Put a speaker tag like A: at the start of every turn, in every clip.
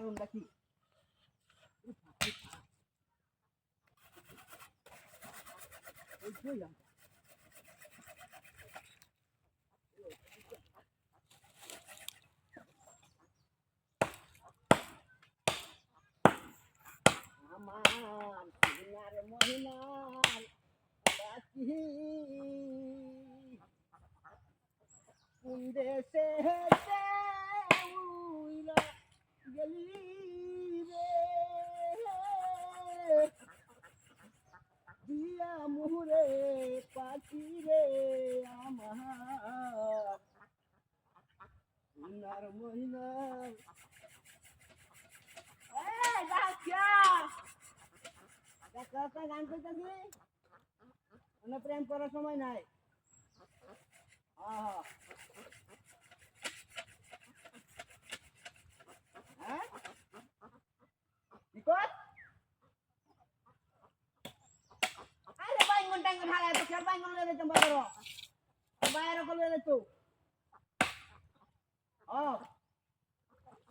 A: কারণটা কি আমার সোনার মহিনার বাকি কোন দেশে উইলা গেলি রে দিয়া মুহুরে পাখি রে আমার সোনার মহিনার গান করতেছি মানে প্রেম করার সময় নাই হ্যাঁ কি কর আরে বাইঙ্গন টাঙ্গন হারায় তো খেল বাইঙ্গন লয়ে যেতাম বাজারো বাইরে কল লয়ে যেত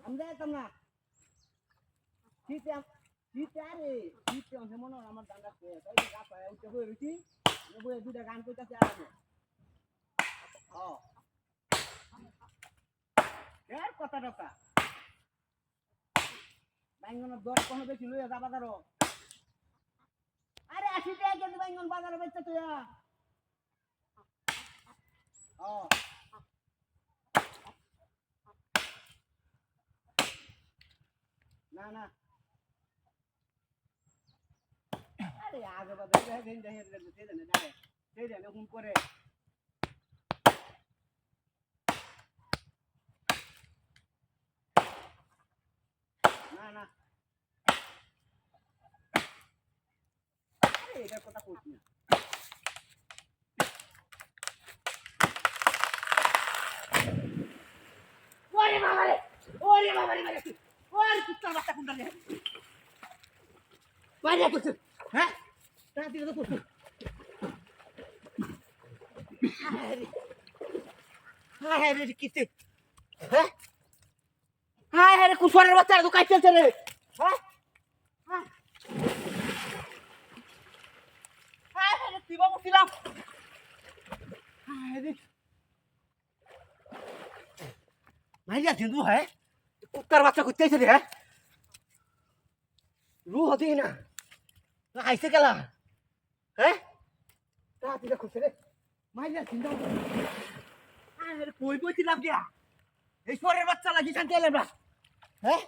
A: আমি যাইতাম না শীতে শীতে আরে শীতে অনেক মনে হয় আমার দাঙ্গা খেয়ে তাই গা পায়ে উঠে বয়ে রয়েছি বয়ে দুটা গান করতেছে আরামে এর কথা টকা বাইঙ্গনের দর কোনো বেশি লইয়া যা বাজারো আরে 80 টাকা কেজি বাইঙ্গন বাজারে বেচতে তুই না না আরে আগে বাদে দেখেন দেখেন হুন করে না না আরে এটার কথা কইছি না ওরে বাবা রে মারে ওরে কুত্তার বাচ্চা কোনটা রে মারিয়া করছে হ্যাঁ রাতে তো করছে হায় রে কিতে হ্যাঁ হায় রে কুসরের বাচ্চা তো কাই চলছে রে হ্যাঁ হায় রে তুই বাবু ছিলাম হায় রে মারিয়া দিন হ্যাঁ কুত্তার বাচ্চা করতে রে হ্যাঁ রু হতে না আইসে গেলা হ্যাঁ রাতে তো করছে রে মারিয়া দিন দাও আরে কই বইছিলাম গিয়া এই সরের বাচ্চা লাগি শান্তি এলাম না হ্যাঁ